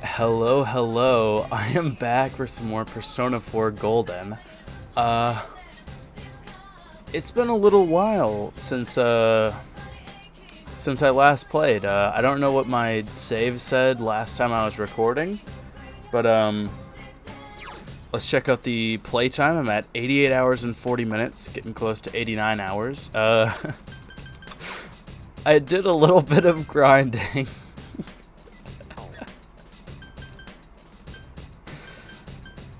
Hello, hello. I am back for some more Persona 4 Golden. Uh, it's been a little while since I last played. I don't know what my save said last time I was recording, but let's check out the playtime. I'm at 88 hours and 40 minutes, getting close to 89 hours. I did a little bit of grinding.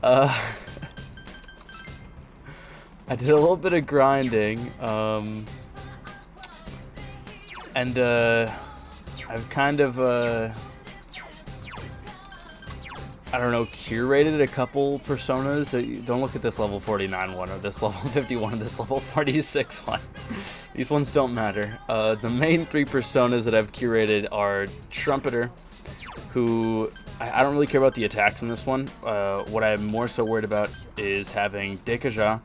uh I did a little bit of grinding, and I've kind of, I don't know, curated a couple personas. Don't look at this level 49 one, or this level 51, or this level 46 one. These ones don't matter. The main three personas that I've curated are Trumpeter, who I don't really care about the attacks in this one. What I'm more so worried about is having Dekaja,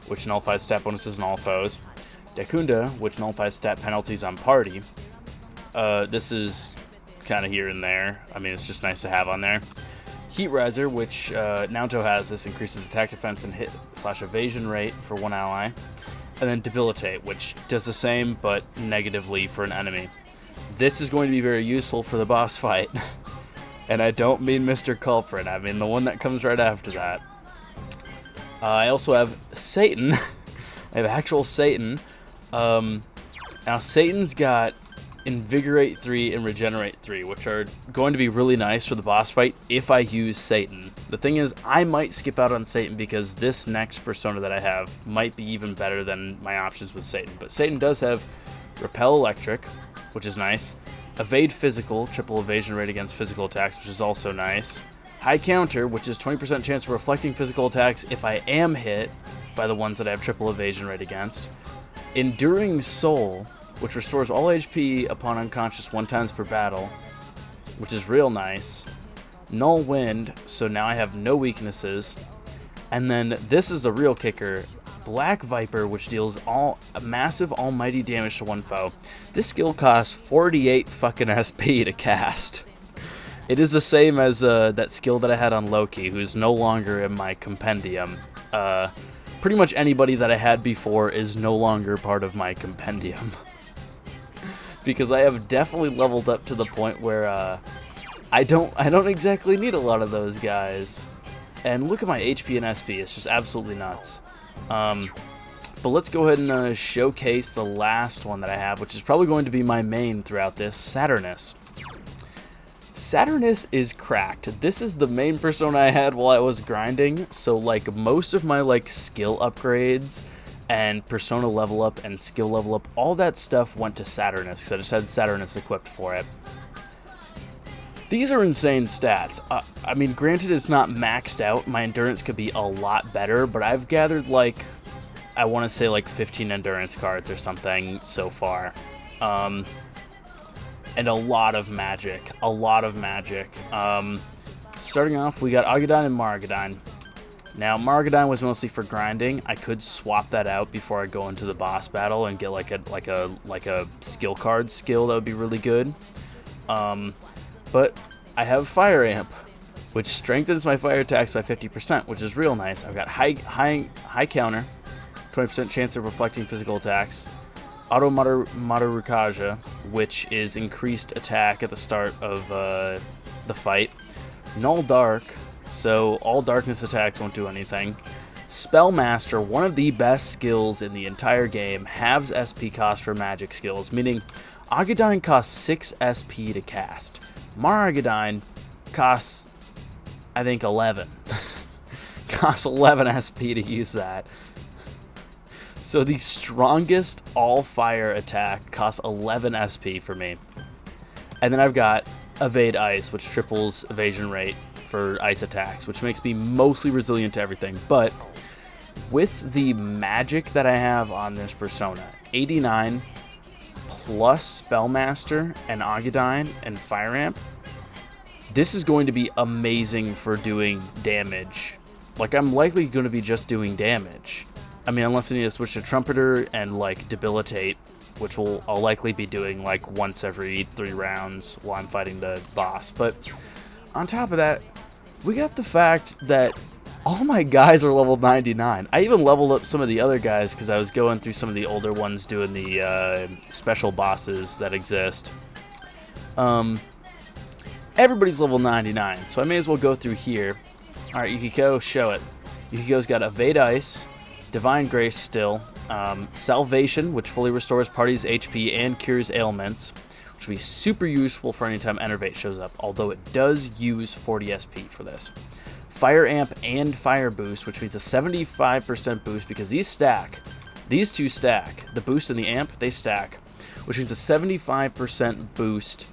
which nullifies stat bonuses on all foes. Dekunda, which nullifies stat penalties on party. This is kind of here and there. I mean, it's just nice to have on there. Heat Riser, which Naoto has. This increases attack defense and hit/evasion rate for one ally. And then Debilitate, which does the same, but negatively for an enemy. This is going to be very useful for the boss fight. And I don't mean Mr. Culprit, I mean the one that comes right after that. I also have Satan. I have actual Satan. Now Satan's got Invigorate 3 and Regenerate 3, which are going to be really nice for the boss fight if I use Satan. The thing is, I might skip out on Satan because this next persona that I have might be even better than my options with Satan. But Satan does have Repel Electric, which is nice. Evade Physical, triple evasion rate against physical attacks, which is also nice. High Counter, which is 20% chance of reflecting physical attacks if I am hit by the ones that I have triple evasion rate against. Enduring Soul, which restores all HP upon unconscious 1 times per battle, which is real nice. Null Wind, so now I have no weaknesses. And then this is the real kicker, Black Viper, which deals massive almighty damage to one foe. This skill costs 48 fucking SP to cast. It is the same as that skill that I had on Loki, who's no longer in my compendium. Pretty much anybody that I had before is no longer part of my compendium. Because I have definitely leveled up to the point where I don't exactly need a lot of those guys. And look at my HP and SP, it's just absolutely nuts. But let's go ahead and showcase the last one that I have, which is probably going to be my main throughout this, Saturnus. Saturnus is cracked. This is the main persona I had while I was grinding, so like most of my like skill upgrades and persona level up and skill level up, all that stuff went to Saturnus because I just had Saturnus equipped for it. These are insane stats. I mean, granted it's not maxed out, my endurance could be a lot better, but I've gathered like, I want to say like 15 endurance cards or something so far. And a lot of magic. Starting off, we got Agadine and Margadine. Now, Margadine was mostly for grinding. I could swap that out before I go into the boss battle and get like a skill card skill that would be really good. But I have Fire Amp, which strengthens my fire attacks by 50%, which is real nice. I've got high counter, 20% chance of reflecting physical attacks. Auto Marukaja, which is increased attack at the start of the fight. Null Dark, so all darkness attacks won't do anything. Spellmaster, one of the best skills in the entire game, halves SP cost for magic skills, meaning Agadine costs 6 SP to cast. Margadine costs, I think, 11. Costs 11 SP to use that. So the strongest all-fire attack costs 11 SP for me. And then I've got Evade Ice, which triples evasion rate for ice attacks, which makes me mostly resilient to everything. But with the magic that I have on this persona, 89 plus Spellmaster and Agadine and Fire Amp, this is going to be amazing for doing damage. Like, I'm likely going to be just doing damage. I mean, unless I need to switch to Trumpeter and, like, Debilitate, which I'll likely be doing, like, once every 3 rounds while I'm fighting the boss. But on top of that, we got the fact that all my guys are level 99. I even leveled up some of the other guys because I was going through some of the older ones doing the special bosses that exist. Everybody's level 99, so I may as well go through here. Alright, Yukiko, show it. Yukiko's got Evade Ice, Divine Grace still, Salvation, which fully restores party's HP and cures ailments, which will be super useful for any time Enervate shows up, although it does use 40 SP for this. Fire Amp and Fire Boost, which means a 75% boost because these stack. These two stack. The boost and the amp, they stack, which means a 75% boost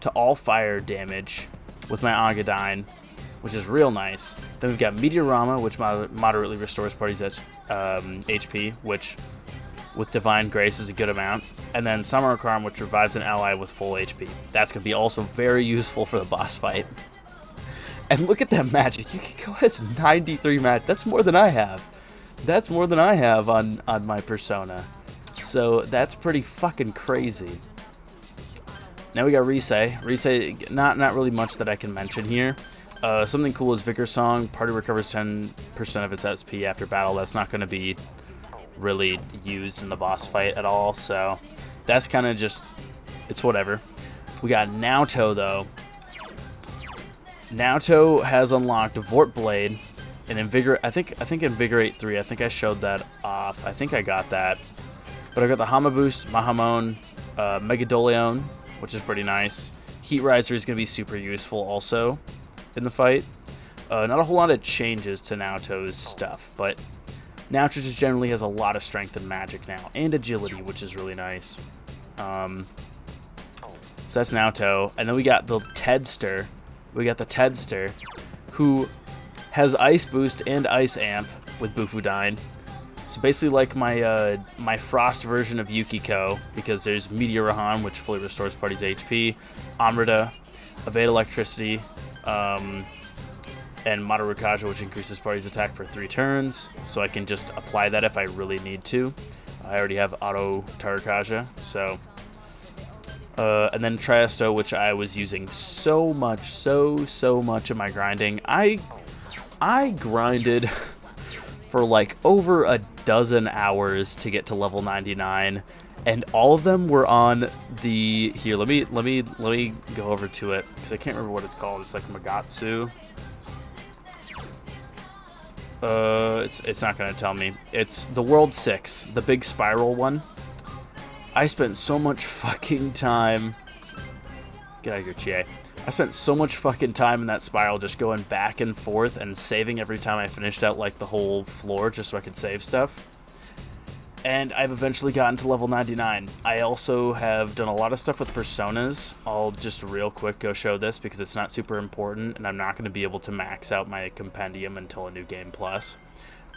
to all fire damage with my Agadyne, which is real nice. Then we've got Meteorama, which moderately restores parties' HP, which with Divine Grace is a good amount. And then Summer Charm, which revives an ally with full HP. That's going to be also very useful for the boss fight. And look at that magic. Yukiko has 93 magic. That's more than I have. That's more than I have on my persona. So that's pretty fucking crazy. Now we got Rise. Rise, not really much that I can mention here. Something cool is Vicar Song. Party recovers 10% of its SP after battle. That's not going to be really used in the boss fight at all. So that's kind of just, it's whatever. We got Naoto though. Naoto has unlocked Vort Blade and Invigorate. I think Invigorate 3. I think I showed that off. I think I got that. But I got the Hama Boost, Mahamon, Megadoleon, which is pretty nice. Heat Riser is going to be super useful also in the fight. Not a whole lot of changes to Naoto's stuff, but Naoto just generally has a lot of strength and magic now, and agility, which is really nice. So that's Naoto. And then we got the Tedster. Who has Ice Boost and Ice Amp with Bufudyne. So basically like my my Frost version of Yukiko, because there's Meteorahan, which fully restores party's HP, Amrita, Evade Electricity, and Madarakaja, which increases party's attack for 3 turns. So I can just apply that if I really need to. I already have Auto Tarakaja, so... and then Triasto, which I was using so much in my grinding. I grinded for like over a dozen hours to get to level 99, and all of them were on the here. Let me go over to it because I can't remember what it's called. It's like Magatsu. It's not gonna tell me. It's the World 6, the big spiral one. I spent so much fucking time... Get out of here, Chie. I spent so much fucking time in that spiral just going back and forth and saving every time I finished out like the whole floor just so I could save stuff. And I've eventually gotten to level 99. I also have done a lot of stuff with personas. I'll just real quick go show this because it's not super important and I'm not going to be able to max out my compendium until a new game plus.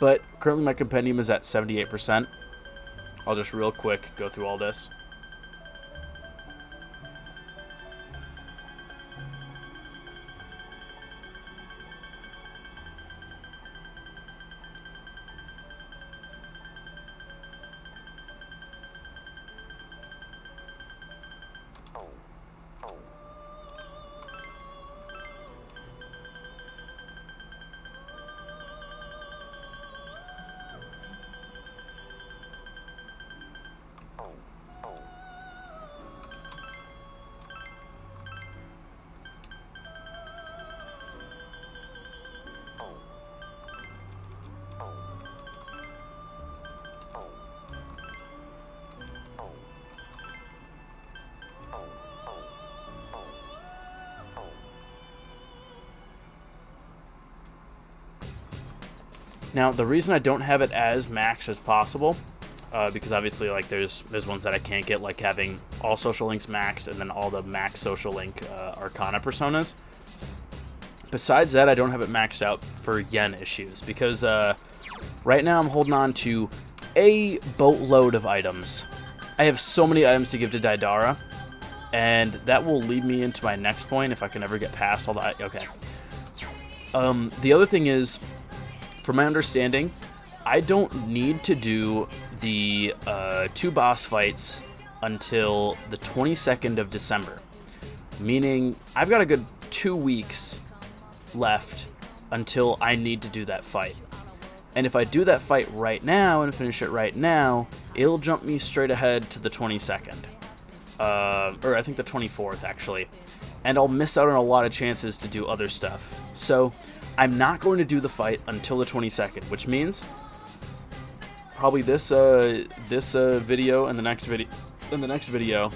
But currently my compendium is at 78%. I'll just real quick go through all this. Now, the reason I don't have it as max as possible, because obviously, like, there's ones that I can't get, like having all social links maxed and then all the max social link Arcana personas. Besides that, I don't have it maxed out for yen issues, because right now I'm holding on to a boatload of items. I have so many items to give to Daidara, and that will lead me into my next point if I can ever get past all that. Okay. The other thing is, from my understanding, I don't need to do the 2 boss fights until the 22nd of December. Meaning, I've got a good 2 weeks left until I need to do that fight. And if I do that fight right now and finish it right now, it'll jump me straight ahead to the 22nd. Or I think the 24th, actually. And I'll miss out on a lot of chances to do other stuff. So I'm not going to do the fight until the 22nd, which means probably this video and the next video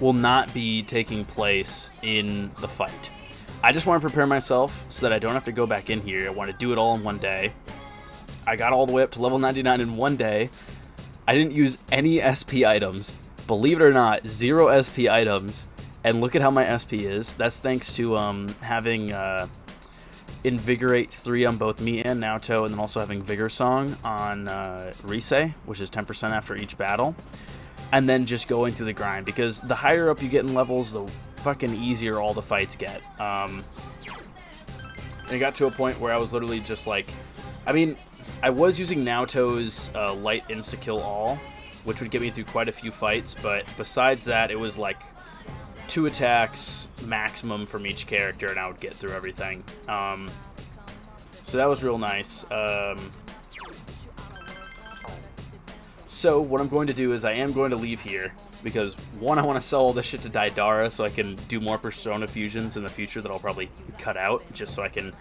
will not be taking place in the fight. I just want to prepare myself so that I don't have to go back in here. I want to do it all in one day. I got all the way up to level 99 in one day. I didn't use any SP items. Believe it or not, 0 SP items. And look at how my SP is. That's thanks to having Invigorate 3 on both me and Naoto, and then also having Vigor Song on Rise, which is 10% after each battle. And then just going through the grind, because the higher up you get in levels, the fucking easier all the fights get. And it got to a point where I was literally just like, I mean, I was using Naoto's light insta-kill all, which would get me through quite a few fights, but besides that, it was like 2 attacks maximum from each character, and I would get through everything. So that was real nice. So what I'm going to do is I am going to leave here, because one, I want to sell all this shit to Daidara so I can do more Persona fusions in the future that I'll probably cut out, just so I can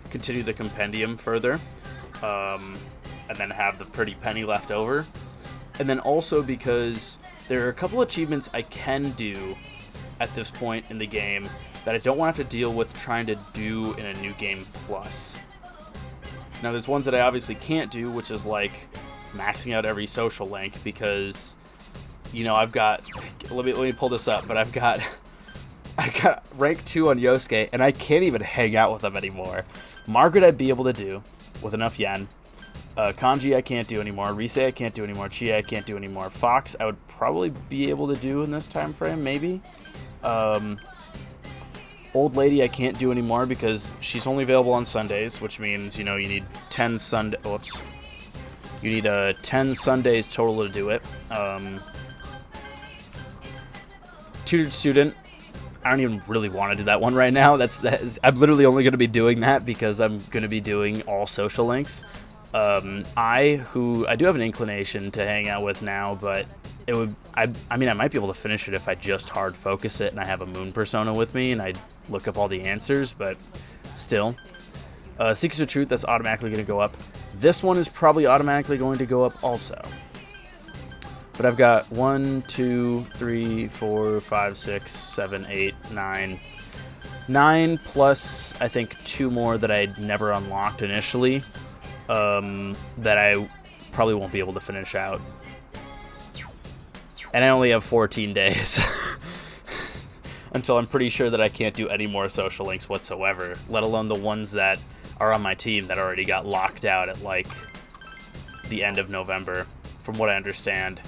continue the compendium further, and then have the pretty penny left over. And then also because there are a couple achievements I can do at this point in the game that I don't want to have to deal with trying to do in a New Game Plus. Now there's ones that I obviously can't do, which is like maxing out every social link, because, you know, I've got, let me pull this up, but I got rank 2 on Yosuke, and I can't even hang out with them anymore. Margaret I'd be able to do with enough yen. Kanji I can't do anymore. Rise I can't do anymore. Chie I can't do anymore. Fox I would probably be able to do in this time frame, maybe. Old Lady I can't do anymore because she's only available on Sundays, which means, you know, you need 10 You need 10 Sundays total to do it. Tutored Student, I don't even really want to do that one right now. I'm literally only going to be doing that because I'm going to be doing all social links. I do have an inclination to hang out with now, but it would, I mean, I might be able to finish it if I just hard focus it and I have a Moon Persona with me and I look up all the answers, but still. Secrets of Truth, that's automatically going to go up. This one is probably automatically going to go up also. But I've got 1, 2, 3, 4, 5, 6, 7, 8, 9. 9 plus, I think, 2 more that I'd never unlocked initially. That I probably won't be able to finish out. And I only have 14 days. Until I'm pretty sure that I can't do any more social links whatsoever, let alone the ones that are on my team that already got locked out at, like, the end of November, from what I understand.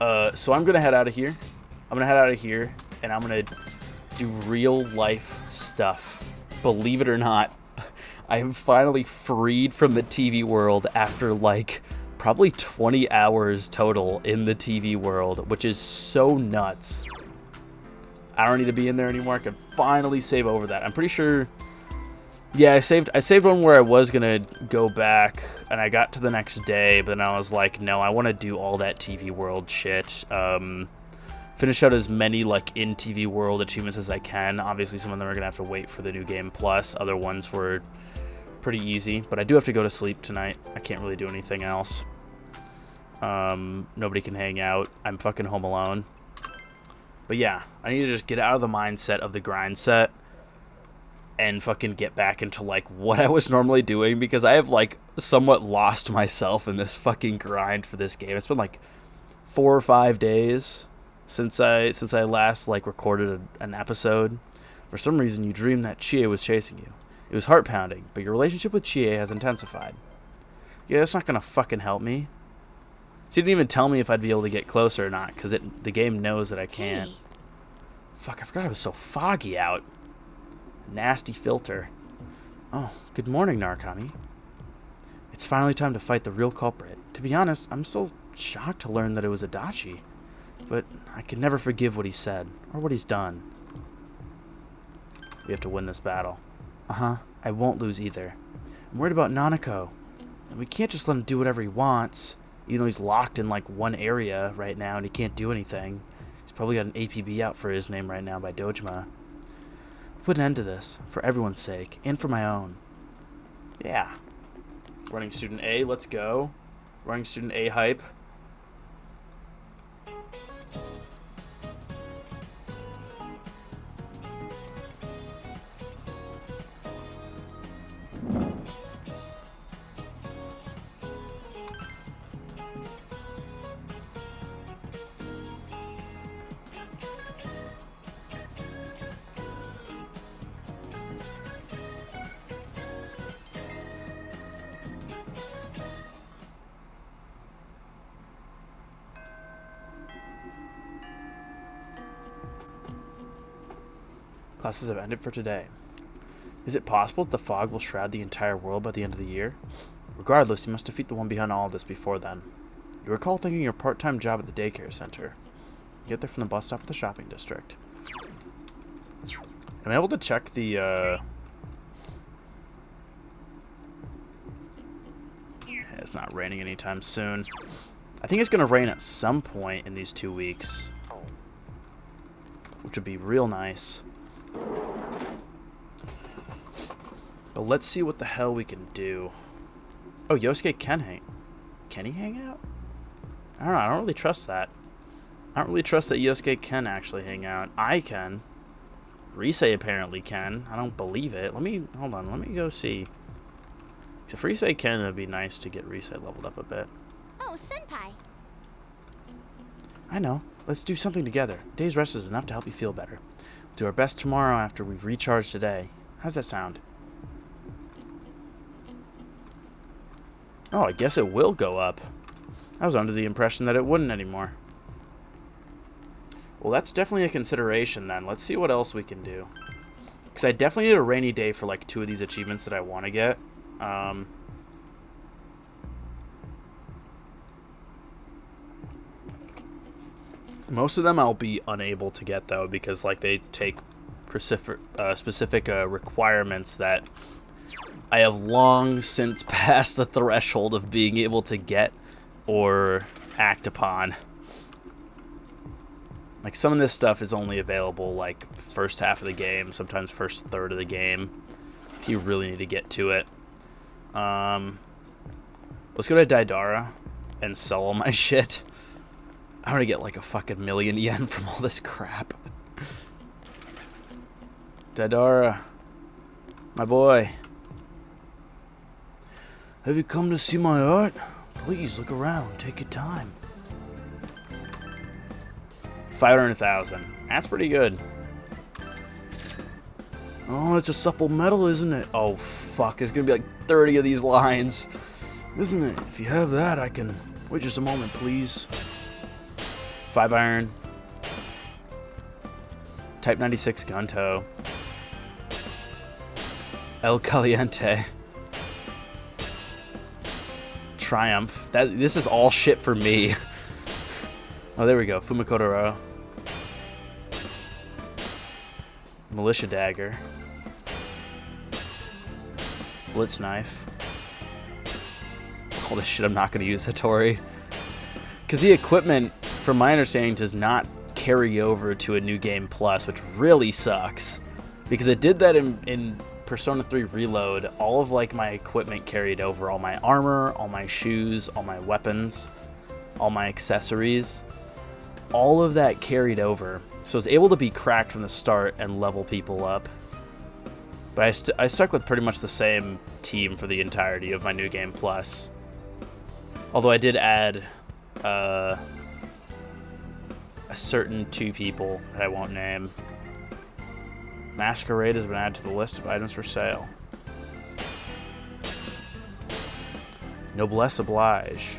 So I'm going to head out of here. And I'm going to do real-life stuff. Believe it or not, I am finally freed from the TV world after, like, probably 20 hours total in the TV world, which is so nuts. I don't need to be in there anymore. I can finally save over that. I'm pretty sure... Yeah, I saved one where I was going to go back, and I got to the next day, but then I was like, no, I want to do all that TV world shit. Finish out as many, like, in TV world achievements as I can. Obviously, some of them are going to have to wait for the New Game Plus. Other ones were pretty easy, but I do have to go to sleep tonight. I can't really do anything else. Nobody can hang out. I'm fucking home alone. But yeah, I need to just get out of the mindset of the grind set and fucking get back into, like, what I was normally doing, because I have, like, somewhat lost myself in this fucking grind for this game. It's been, like, 4 or 5 days since I last, like, recorded an episode. For some reason, you dreamed that Chie was chasing you. It was heart-pounding, but your relationship with Chie has intensified. Yeah, that's not gonna fucking help me. She didn't even tell me if I'd be able to get closer or not, because the game knows that I can't. Hey. Fuck, I forgot it was so foggy out. Nasty filter. Oh, good morning, Narukami. It's finally time to fight the real culprit. To be honest, I'm still shocked to learn that it was Adachi. But I can never forgive what he said, or what he's done. We have to win this battle. Uh-huh. I won't lose either. I'm worried about Nanako. And we can't just let him do whatever he wants. Even though he's locked in, like, one area right now and he can't do anything. He's probably got an APB out for his name right now by Dojima. Put an end to this, for everyone's sake, and for my own. Yeah. Running student A, let's go. Running student A hype. Classes have ended for today. Is it possible that the fog will shroud the entire world by the end of the year? Regardless, you must defeat the one behind all of this before then. You recall thinking your part-time job at the daycare center. You get there from the bus stop at the shopping district. Am I able to check the, Yeah, it's not raining anytime soon. I think it's going to rain at some point in these 2 weeks. Which would be real nice. But let's see what the hell we can do. Oh, Yosuke can hang. Can he hang out? I don't know. I don't really trust that. I don't really trust that Yosuke can actually hang out. I can. Risei apparently can. I don't believe it. Hold on. Let me go see. If Risei can, it'd be nice to get Risei leveled up a bit. Oh, Senpai. I know. Let's do something together. A day's rest is enough to help you feel better. We'll do our best tomorrow after we've recharged today. How's that sound? Oh, I guess it will go up. I was under the impression that it wouldn't anymore. Well, that's definitely a consideration then. Let's see what else we can do. Because I definitely need a rainy day for like 2 of these achievements that I want to get. Most of them I'll be unable to get though, because like they take specific requirements that I have long since passed the threshold of being able to get or act upon. Like some of this stuff is only available like first half of the game, sometimes first third of the game. If you really need to get to it. Let's go to Daidara and sell all my shit. I'm gonna get like a fucking million yen from all this crap. Daidara, my boy. Have you come to see my art? Please look around, take your time. 500,000. That's pretty good. Oh, it's a supple metal, isn't it? Oh, fuck. There's gonna be like 30 of these lines. Isn't it? If you have that, I can... Wait just a moment, please. 5 iron. Type 96 Gunto. El Caliente. Triumph. This is all shit for me. Oh, there we go. Fumikodoro. Militia Dagger. Blitz Knife. All this shit I'm not going to use, Hattori. Because the equipment, from my understanding, does not carry over to a New Game Plus, which really sucks. Because it did that in Persona 3 Reload. All of like my equipment carried over. All my armor, all my shoes, all my weapons, all my accessories. All of that carried over. So I was able to be cracked from the start and level people up. But I stuck with pretty much the same team for the entirety of my New Game Plus. Although I did add a certain 2 people that I won't name. Masquerade has been added to the list of items for sale. Noblesse Oblige.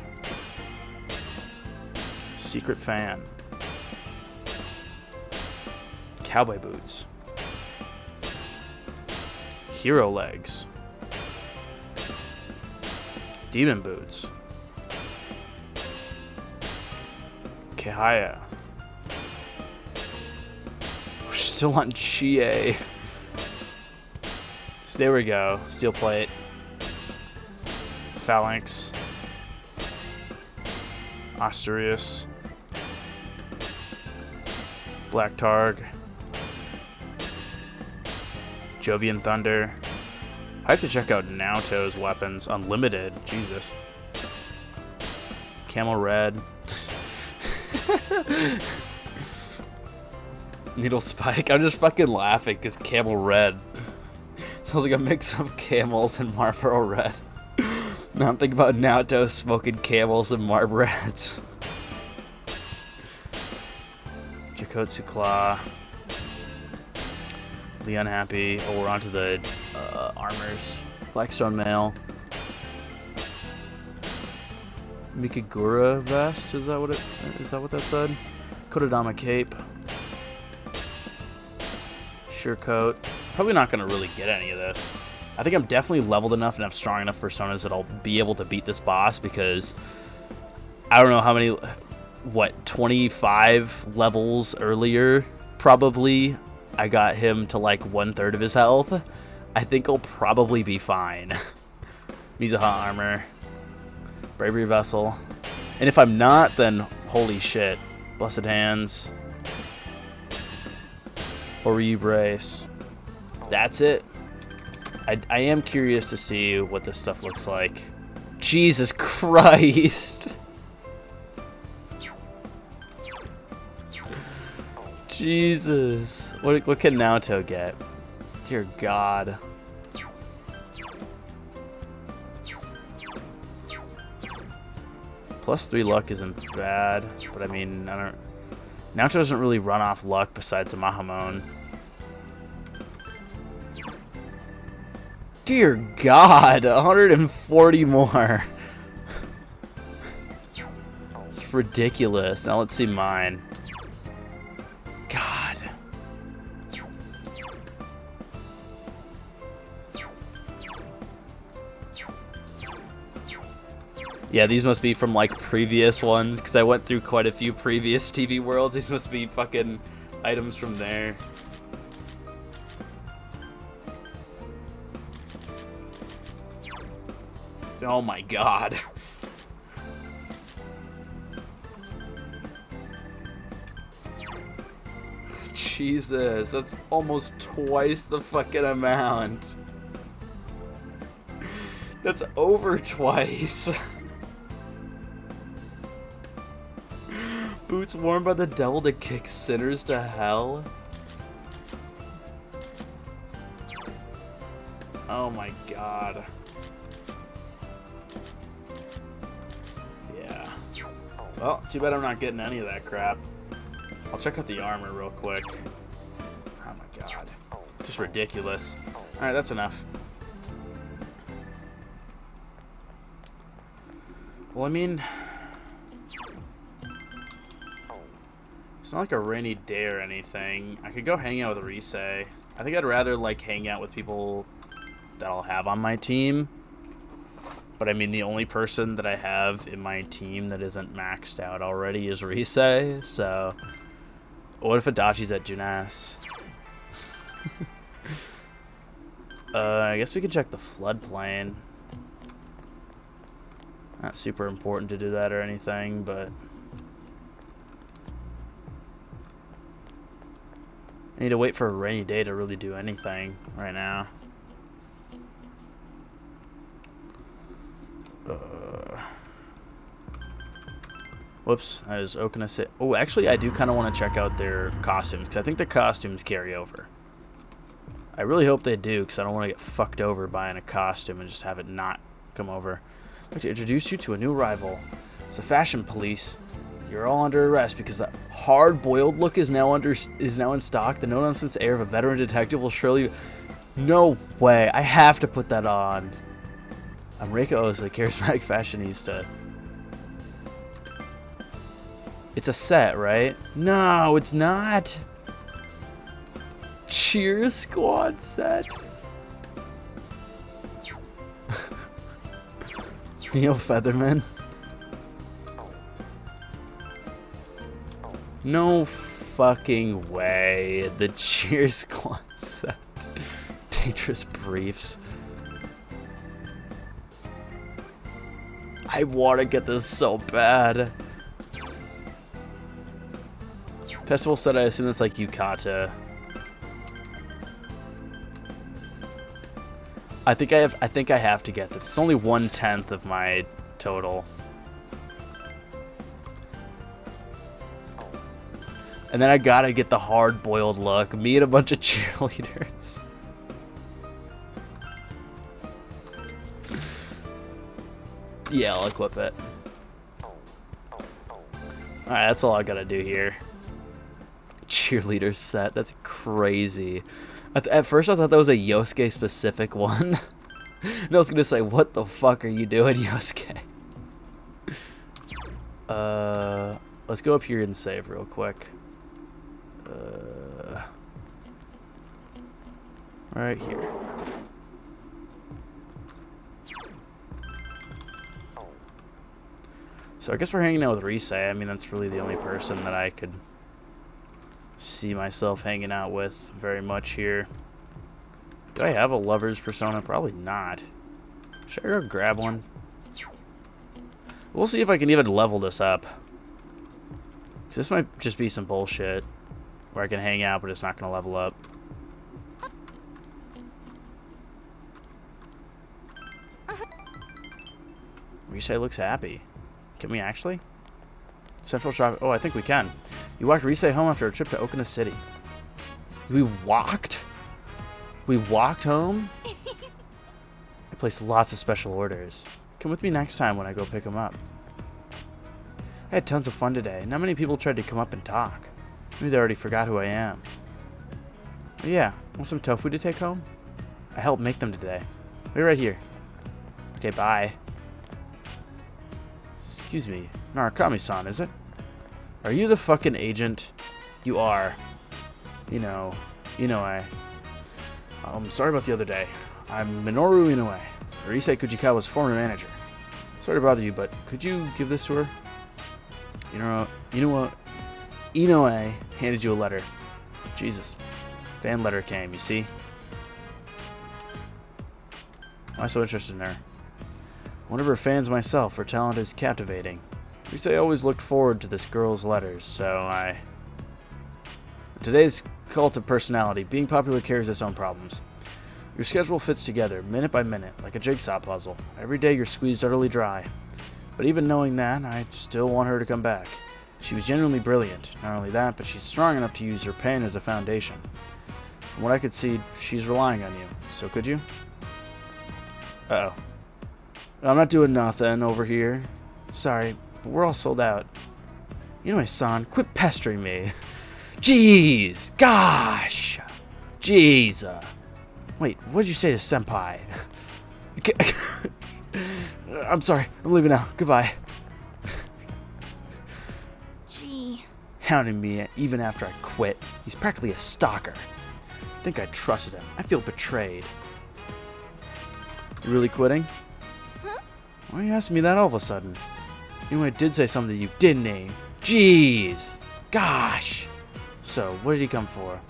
Secret Fan. Cowboy Boots. Hero Legs. Demon Boots. Kehaya. We're still on Chie. So there we go. Steel plate. Phalanx. Asturias. Black Targ. Jovian Thunder. I have to check out Naoto's weapons. Unlimited. Jesus. Camel Red. Needle Spike. I'm just fucking laughing because Camel Red sounds like a mix of camels and Marlboro Red. Now I'm thinking about Naoto smoking camels and Marlboro Reds. Jakotsu Claw. The Unhappy. Oh, we're onto the armors. Blackstone Mail. Mikagura Vest. Is that what that said? Kodadama Cape. Sure Coat. Probably not going to really get any of this. I think I'm definitely leveled enough and have strong enough personas that I'll be able to beat this boss because I don't know how many, 25 levels earlier, probably, I got him to like 1/3 of his health. I think I'll probably be fine. Mizuha Armor. Bravery Vessel. And if I'm not, then holy shit. Blessed Hands. Oryu Brace. That's it. I am curious to see what this stuff looks like. Jesus Christ. Jesus. What can Naoto get? Dear God. +3 luck isn't bad, but I mean, Naoto doesn't really run off luck besides a Mahamon. Dear God, 140 more. It's ridiculous. Now let's see mine. God. Yeah, these must be from like previous ones because I went through quite a few previous TV worlds. These must be fucking items from there. Oh my God. Jesus, that's almost twice the fucking amount. That's over twice. Boots worn by the devil to kick sinners to hell? Oh my God. Yeah. Well, too bad I'm not getting any of that crap. I'll check out the armor real quick. Oh my God. Just ridiculous. Alright, that's enough. Well, I mean, it's not like a rainy day or anything. I could go hang out with Risei. I think I'd rather like hang out with people that I'll have on my team. But I mean, the only person that I have in my team that isn't maxed out already is Risei. So, what if Adachi's at Junas? I guess we could check the floodplain. Not super important to do that or anything, but I need to wait for a rainy day to really do anything right now. Whoops, that is Okina City. Oh, actually, I do kind of want to check out their costumes, because I think the costumes carry over. I really hope they do, because I don't want to get fucked over buying a costume and just have it not come over. I'd like to introduce you to a new rival. It's the Fashion Police. You're all under arrest because the hard-boiled look is now in stock. The no-nonsense air of a veteran detective will surely... No way. I have to put that on. I'm Reiko Oza, charismatic fashionista. It's a set, right? No, it's not. Cheers Squad set. Neil Featherman. No fucking way. The Cheers Squad set. Dangerous briefs. I want to get this so bad. Festival said I assume it's like Yukata. I think I have to get this. It's only 1/10 of my total. And then I gotta get the hard-boiled look. Me and a bunch of cheerleaders. Yeah, I'll equip it. Alright, that's all I gotta do here. Cheerleader set. That's crazy. At first I thought that was a Yosuke specific one. And I was gonna say, what the fuck are you doing, Yosuke? Let's go up here and save real quick. Right here. So I guess we're hanging out with Risei. I mean, that's really the only person that I could see myself hanging out with very much here. Do I have a lover's persona? Probably not. Should I go grab one? We'll see if I can even level this up. This might just be some bullshit where I can hang out, but it's not going to level up. Risei looks happy. Can we actually? Central Shop. Oh, I think we can. You walked Risei home after a trip to Okina City. We walked? We walked home? I placed lots of special orders. Come with me next time when I go pick them up. I had tons of fun today. Not many people tried to come up and talk. Maybe they already forgot who I am. Oh, yeah, want some tofu to take home? I helped make them today. Wait right here. Okay, bye. Excuse me, Narukami-san, is it? Are you the fucking agent? You are. Sorry about the other day. I'm Minoru Inoue, Risei Kujikawa's former manager. Sorry to bother you, but could you give this to her? Inoue handed you a letter. Jesus. Fan letter came, you see? Why so interested in her? One of her fans myself, her talent is captivating. Risei always looked forward to this girl's letters, so I... In today's cult of personality, being popular carries its own problems. Your schedule fits together, minute by minute, like a jigsaw puzzle. Every day you're squeezed utterly dry. But even knowing that, I still want her to come back. She was genuinely brilliant. Not only that, but she's strong enough to use her pain as a foundation. From what I could see, she's relying on you. So could you? Uh-oh. I'm not doing nothing over here. Sorry, but we're all sold out. Inoue-san, quit pestering me. Jeez! Gosh! Jeez! Wait, what did you say to Senpai? I'm sorry, I'm leaving now. Goodbye. Gee. Hounding me even after I quit. He's practically a stalker. I think I trusted him. I feel betrayed. You really quitting? Huh? Why are you asking me that all of a sudden? Inoue did say something to you, didn't he? Jeez! Gosh! So, what did he come for?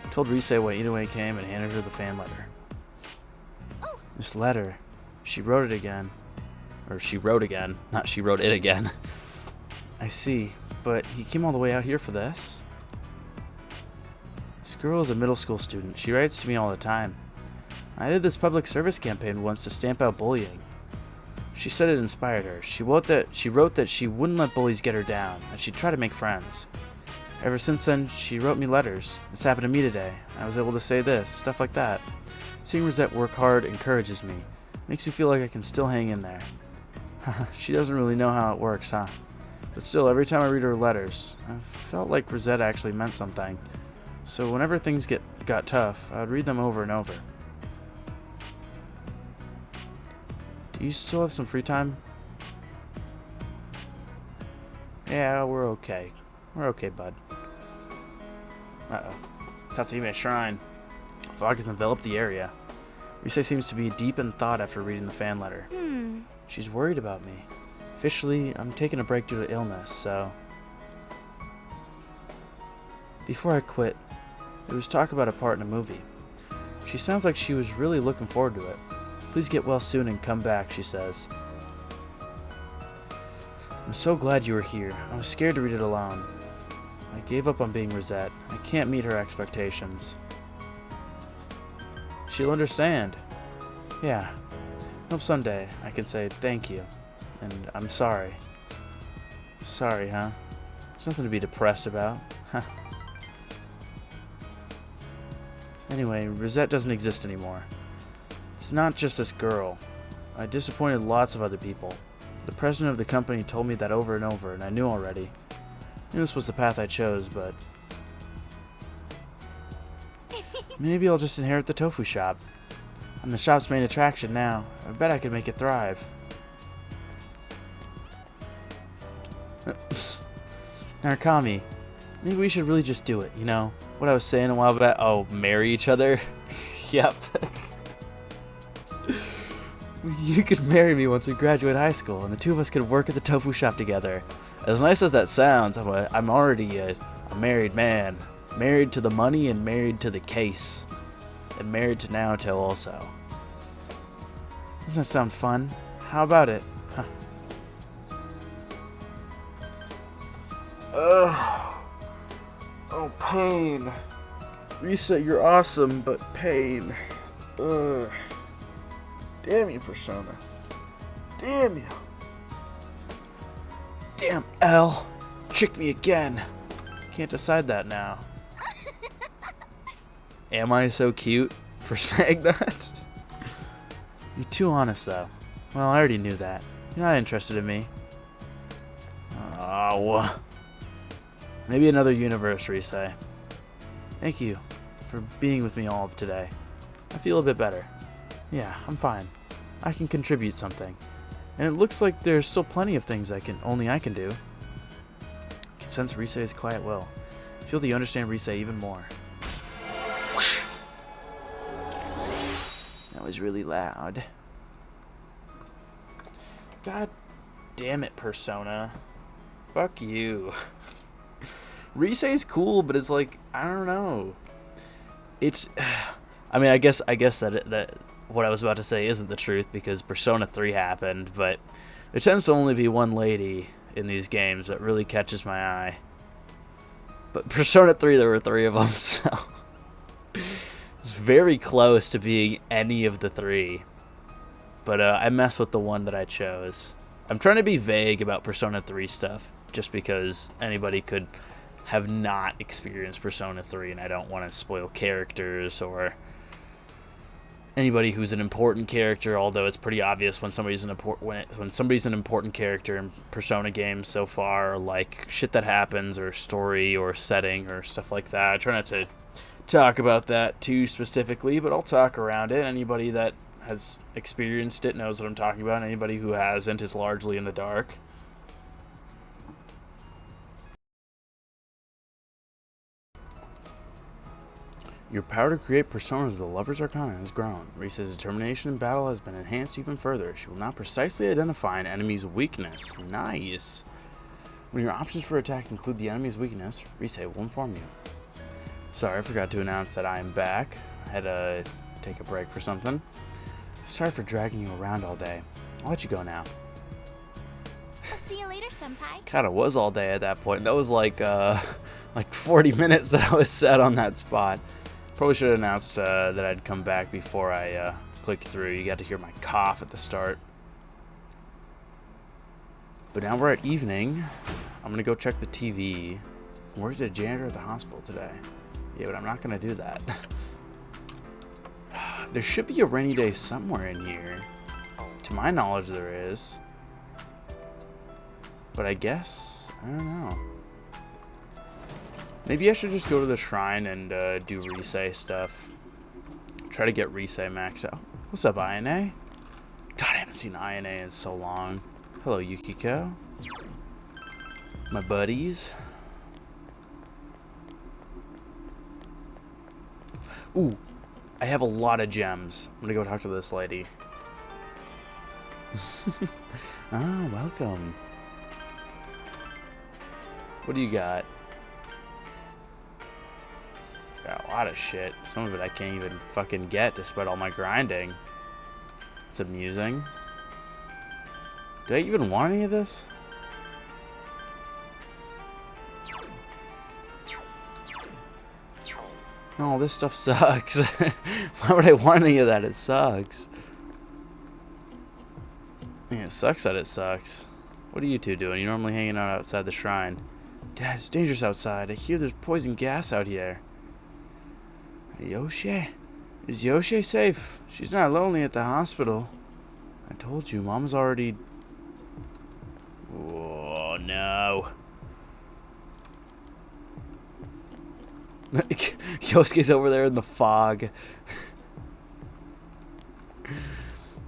I told Risei why Inoue came and handed her the fan letter. Oh. This letter, she wrote it again. Or she wrote again, not she wrote it again. I see, but he came all the way out here for this? This girl is a middle school student. She writes to me all the time. I did this public service campaign once to stamp out bullying. She said it inspired her. She wrote that she wouldn't let bullies get her down, and she'd try to make friends. Ever since then, she wrote me letters. This happened to me today. I was able to say this, stuff like that. Seeing Rosette work hard encourages me. Makes me feel like I can still hang in there. She doesn't really know how it works, huh? But still, every time I read her letters, I felt like Rosette actually meant something. So whenever things got tough, I'd read them over and over. Do you still have some free time? Yeah, we're okay. We're okay, bud. Uh-oh. Tatsumi Shrine. Fog has enveloped the area. Risei seems to be deep in thought after reading the fan letter. She's worried about me. Officially, I'm taking a break due to illness, so... Before I quit, there was talk about a part in a movie. She sounds like she was really looking forward to it. Please get well soon and come back, she says. I'm so glad you were here. I was scared to read it alone. I gave up on being Rosette. I can't meet her expectations. She'll understand. Yeah. Hope someday I can say thank you. And I'm sorry. Sorry, huh? There's nothing to be depressed about. Huh. Anyway, Rosette doesn't exist anymore. It's not just this girl. I disappointed lots of other people. The president of the company told me that over and over, and I knew already. I knew this was the path I chose, but... maybe I'll just inherit the tofu shop. I'm the shop's main attraction now. I bet I could make it thrive. Narukami, maybe we should really just do it, you know? What I was saying a while back. Oh, marry each other? Yep. You could marry me once we graduate high school, and the two of us could work at the tofu shop together. As nice as that sounds, I'm already a married man. Married to the money and married to the case. And married to Naoto also. Doesn't that sound fun? How about it? Huh. Ugh. Oh, pain. Risa, you're awesome, but pain. Ugh. Damn you, Persona. Damn you. Damn, L. Tricked me again. Can't decide that now. Am I so cute for saying that? You're too honest, though. Well, I already knew that. You're not interested in me. Oh. Maybe another universe, Risei. Thank you for being with me all of today. I feel a bit better. Yeah, I'm fine. I can contribute something. And it looks like there's still plenty of things only I can do. I can sense Risei's quiet will. I feel that you understand Risei even more. Whoosh. That was really loud. God damn it, Persona. Fuck you. Risei's cool, but it's like, I don't know. It's, I mean, I guess that what I was about to say isn't the truth because Persona 3 happened, but there tends to only be one lady in these games that really catches my eye. But Persona 3, there were 3 of them, so it's very close to being any of the 3. But I mess with the one that I chose. I'm trying to be vague about Persona 3 stuff, just because anybody could have not experienced Persona 3, and I don't want to spoil characters or anybody who's an important character, although it's pretty obvious when somebody's an important character in Persona games so far, like shit that happens or story or setting or stuff like that. I try not to talk about that too specifically, but I'll talk around it. Anybody that has experienced it knows what I'm talking about. Anybody who hasn't is largely in the dark. Your power to create personas of the Lover's Arcana has grown. Risei's determination in battle has been enhanced even further. She will now precisely identify an enemy's weakness. Nice. When your options for attack include the enemy's weakness, Risei will inform you. Sorry, I forgot to announce that I am back. I had to take a break for something. Sorry for dragging you around all day. I'll let you go now. I'll see you later, Senpai. Kinda was all day at that point. That was like 40 minutes that I was set on that spot. Probably should have announced that I'd come back before I clicked through. You got to hear my cough at the start. But now we're at evening. I'm going to go check the TV. Where's the janitor at the hospital today? Yeah, but I'm not going to do that. There should be a rainy day somewhere in here. To my knowledge, there is. But I guess, I don't know. Maybe I should just go to the shrine and do Risei stuff. Try to get Risei maxed out. What's up, Ayane? God, I haven't seen Ayane in so long. Hello, Yukiko. My buddies. Ooh, I have a lot of gems. I'm gonna go talk to this lady. Ah, welcome. What do you got? Got a lot of shit. Some of it I can't even fucking get despite all my grinding. It's amusing. Do I even want any of this? No, this stuff sucks. Why would I want any of that? It sucks. Yeah, it sucks that it sucks. What are you two doing? You're normally hanging out outside the shrine. Dad, it's dangerous outside. I hear there's poison gas out here. Yoshi? Is Yoshi safe? She's not lonely at the hospital. I told you, Mom's already... Oh, no. Yosuke's over there in the fog.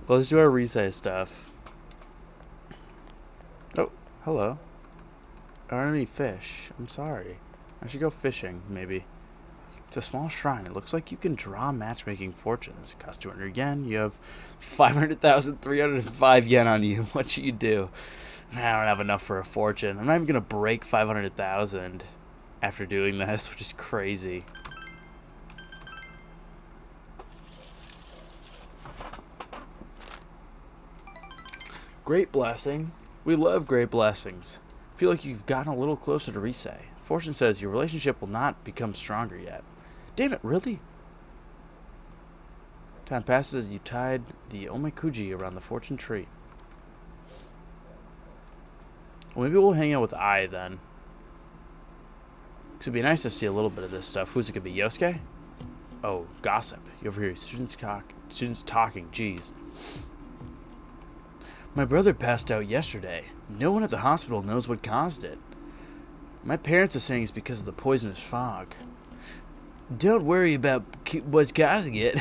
Let's do our Risei stuff. Oh, hello. Are there any fish? I'm sorry. I should go fishing, maybe. It's a small shrine. It looks like you can draw matchmaking fortunes. Cost 200 yen. You have 500,305 yen on you. What should you do? I don't have enough for a fortune. I'm not even going to break 500,000 after doing this, which is crazy. Great blessing. We love great blessings. Feel like you've gotten a little closer to Risei. Fortune says your relationship will not become stronger yet. Damn it, really? Time passes as you tied the omikuji around the fortune tree. Well, maybe we'll hang out with Ai then. It'd be nice to see a little bit of this stuff. Who's it gonna be? Yosuke? Oh, gossip. You overhear students talking. Jeez. My brother passed out yesterday. No one at the hospital knows what caused it. My parents are saying it's because of the poisonous fog. Don't worry about what's causing it.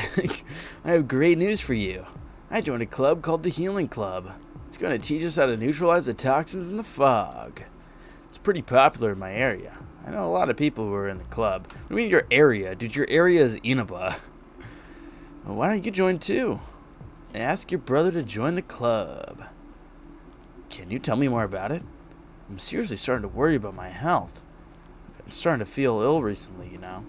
I have great news for you. I joined a club called the Healing Club. It's going to teach us how to neutralize the toxins in the fog. It's pretty popular in my area. I know a lot of people who are in the club. I mean, your area. Dude, your area is Inaba. Well, why don't you join too? Ask your brother to join the club. Can you tell me more about it? I'm seriously starting to worry about my health. I'm starting to feel ill recently, you know.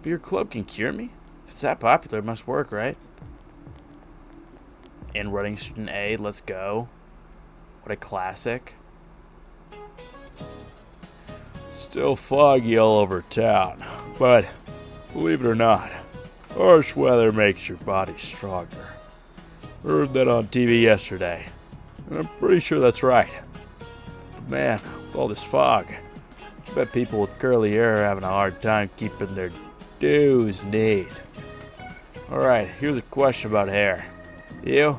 But your club can cure me? If it's that popular, it must work, right? And running student A, let's go. What a classic. Still foggy all over town, but believe it or not, harsh weather makes your body stronger. Heard that on TV yesterday, and I'm pretty sure that's right. But man, with all this fog, I bet people with curly hair are having a hard time keeping their dues neat. Alright, here's a question about hair. You're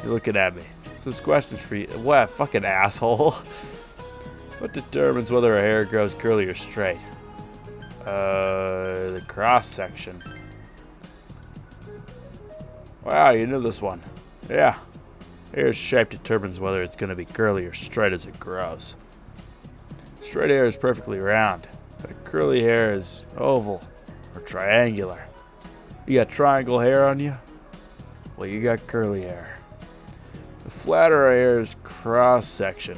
looking at me. So this question's for you. What a fucking asshole. What determines whether a hair grows curly or straight? The cross section. Wow, you knew this one. Yeah. Hair's shape determines whether it's going to be curly or straight as it grows. Straight hair is perfectly round, but curly hair is oval or triangular. You got triangle hair on you? Well, you got curly hair. The flatter a hair's cross section,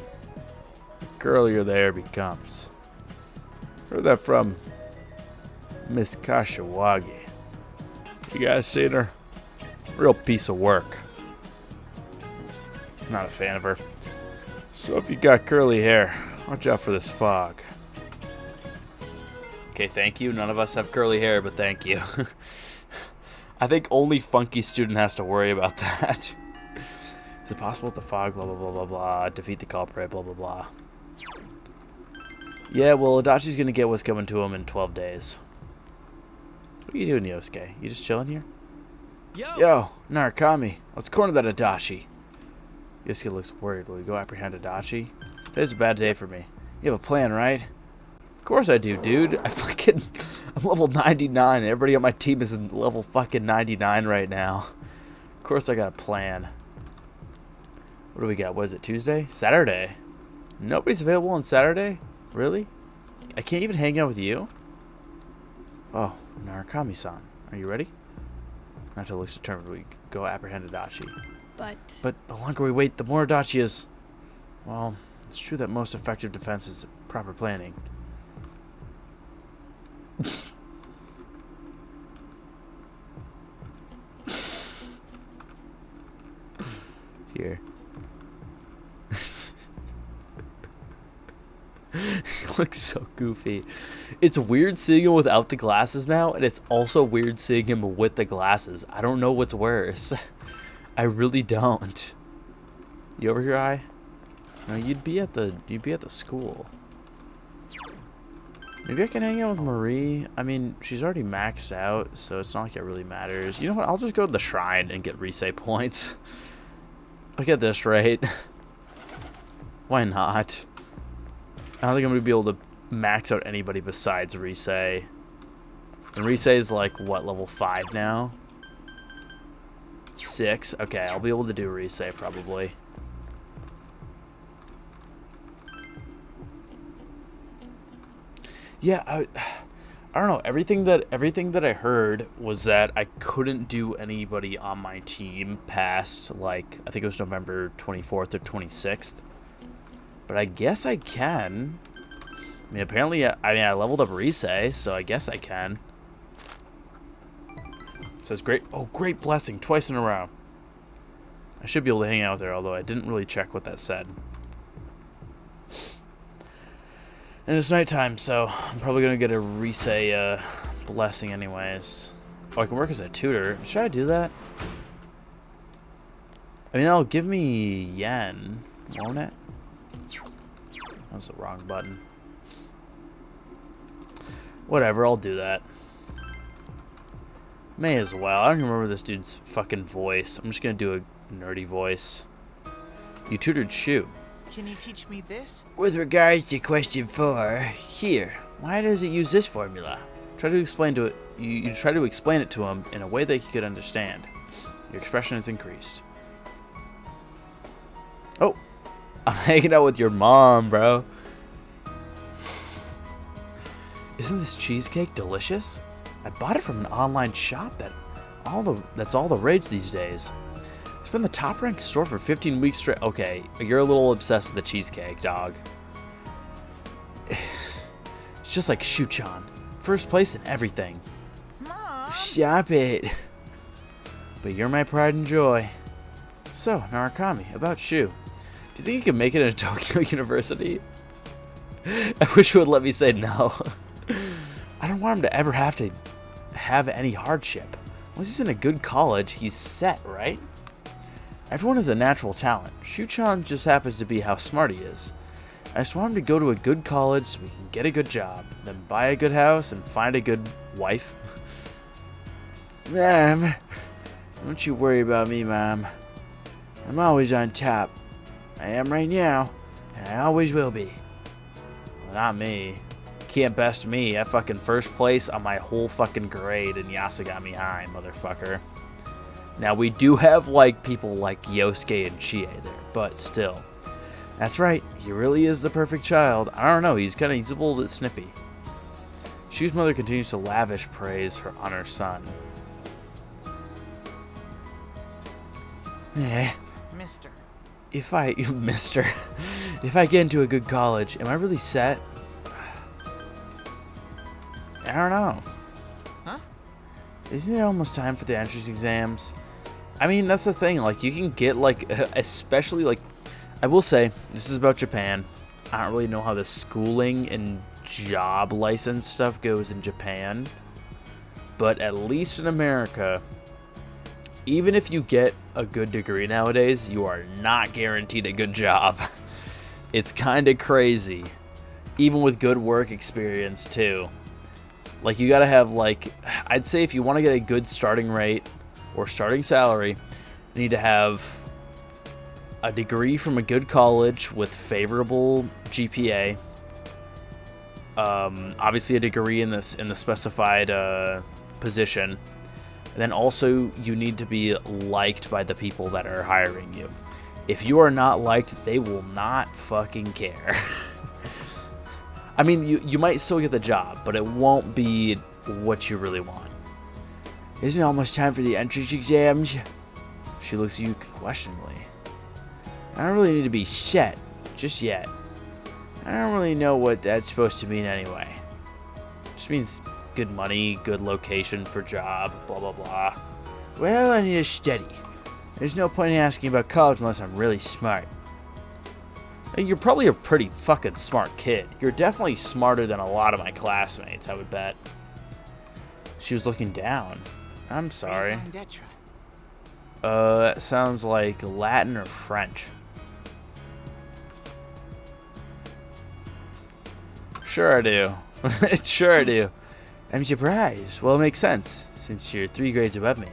the curlier the hair becomes. Heard that from Miss Kashiwagi. You guys seen her? Real piece of work. Not a fan of her. So if you got curly hair, watch out for this fog. Okay, thank you. None of us have curly hair, but thank you. I think only Funky Student has to worry about that. Is it possible with the fog? Blah, blah, blah, blah, blah. Defeat the culprit, blah, blah, blah. Yeah, well, Adachi's gonna get what's coming to him in 12 days. What are you doing, Yosuke? You just chilling here? Yo, Narukami. Let's corner that Adachi. Yosuke looks worried. Will we go apprehend Adachi? Today's a bad day for me. You have a plan, right? Of course I do, dude. I'm level 99. Everybody on my team is in level fucking 99 right now. Of course I got a plan. What do we got? What is it, Tuesday? Saturday? Nobody's available on Saturday? Really? I can't even hang out with you? Oh, Narukami-san. Are you ready? Nato looks determined. We go apprehend Adachi. But the longer we wait, the more Adachi is... Well, it's true that most effective defense is proper planning. Here. He looks so goofy. It's weird seeing him without the glasses now, and it's also weird seeing him with the glasses. I don't know what's worse. I really don't. You over here, I? No, you'd be at the school. Maybe I can hang out with Marie. I mean, she's already maxed out, so it's not like it really matters. You know what? I'll just go to the shrine and get Rise points. Look at this rate. Why not? I don't think I'm going to be able to max out anybody besides Rise. And Rise is like, what, level 5 now? 6? Okay, I'll be able to do Rise probably. Yeah, I don't know. Everything that I heard was that I couldn't do anybody on my team past, like, I think it was November 24th or 26th. But I guess I can. I mean, apparently, I leveled up Rise, so I guess I can. It says great, great blessing, twice in a row. I should be able to hang out there, although I didn't really check what that said. And it's nighttime, so I'm probably going to get a Rise blessing anyways. Oh, I can work as a tutor. Should I do that? I mean, that'll give me yen, won't it? That was the wrong button. Whatever, I'll do that. May as well. I don't even remember this dude's fucking voice. I'm just going to do a nerdy voice. You tutored Shu. Can you teach me this? With regards to question 4, here, why does it use this formula? Try to explain to it. You try to explain it to him in a way that he could understand. Your expression is increased. Oh, I'm hanging out with your mom, bro. Isn't this cheesecake delicious? I bought it from an online shop that's all the rage these days. It's been the top-ranked store for 15 weeks straight. Okay, you're a little obsessed with the cheesecake, dog. It's just like Shu-chan. First place in everything. Mom! Shop it. But you're my pride and joy. So, Narukami, about Shu. Do you think you can make it into Tokyo University? I wish you would let me say no. I don't want him to ever have to have any hardship. Once he's in a good college, he's set, right? Everyone has a natural talent. Shu-chan just happens to be how smart he is. I just want him to go to a good college so we can get a good job, then buy a good house and find a good wife. Mom, don't you worry about me, Mom. I'm always on top. I am right now, and I always will be. Well, not me. Can't best me. I fucking first place on my whole fucking grade in Yasugami High, motherfucker. Now, we do have, like, people like Yosuke and Chie there, but still. That's right, he really is the perfect child. I don't know, he's a little bit snippy. Shu's mother continues to lavish praise on her son. Mister. If I get into a good college, am I really set? I don't know. Huh? Isn't it almost time for the entrance exams? I mean, that's the thing. Like, you can get, like, especially, like, I will say, this is about Japan. I don't really know how the schooling and job license stuff goes in Japan. But at least in America, even if you get a good degree nowadays, you are not guaranteed a good job. It's kind of crazy. Even with good work experience, too. Like, you gotta have, like, I'd say if you want to get a good starting rate or starting salary, you need to have a degree from a good college with favorable GPA. Obviously a degree in the specified position. And then also you need to be liked by the people that are hiring you. If you are not liked, they will not fucking care. I mean, you might still get the job, but it won't be what you really want. Isn't it almost time for the entrance exams? She looks at you questioningly. I don't really need to be set just yet. I don't really know what that's supposed to mean anyway. Just means good money, good location for job, blah blah blah. Well, I need to study. There's no point in asking about college unless I'm really smart. And you're probably a pretty fucking smart kid. You're definitely smarter than a lot of my classmates, I would bet. She was looking down. I'm sorry. Raison d'etre. That sounds like Latin or French. Sure I do. Sure I do. I'm surprised. Well, it makes sense, since you're 3 grades above me.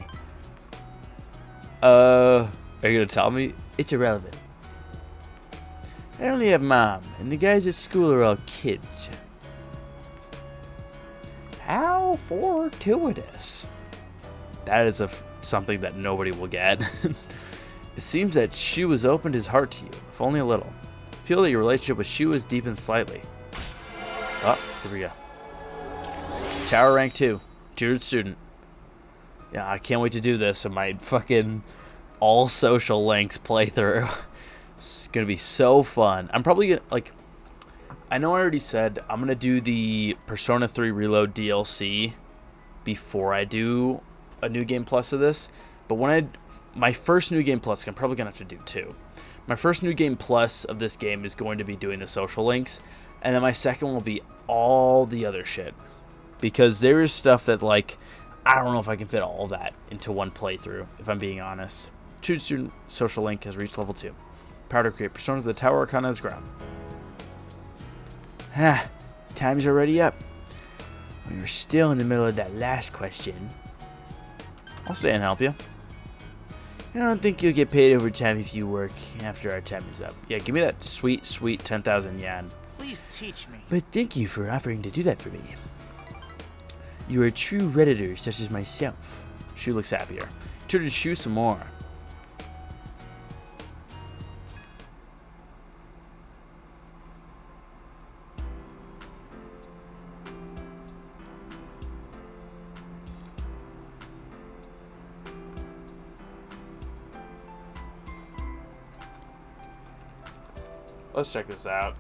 Are you gonna tell me? It's irrelevant. I only have Mom, and the guys at school are all kids. How fortuitous. That is something that nobody will get. It seems that Shu has opened his heart to you, if only a little. I feel that your relationship with Shu has deepened slightly. Oh, here we go. Tower rank 2. Tutored student. Yeah, I can't wait to do this in my fucking all social links playthrough. It's gonna be so fun. I'm probably gonna, like, I know I already said I'm gonna do the Persona 3 Reload DLC before I do a New Game Plus of this, but my first New Game Plus, I'm probably gonna have to do 2. My first New Game Plus of this game is going to be doing the social links, and then my second one will be all the other shit, because there is stuff that, like, I don't know if I can fit all that into one playthrough, if I'm being honest. Tutored student social link has reached level 2. Power to create personas of the Tower Arcana is ground. Time's already up. We were still in the middle of that last question. I'll stay and help you. I don't think you'll get paid overtime if you work after our time is up. Yeah, give me that sweet, sweet 10,000 yen. Please teach me. But thank you for offering to do that for me. You are a true Redditor such as myself. Shu looks happier. Tutored Shu some more. Let's check this out.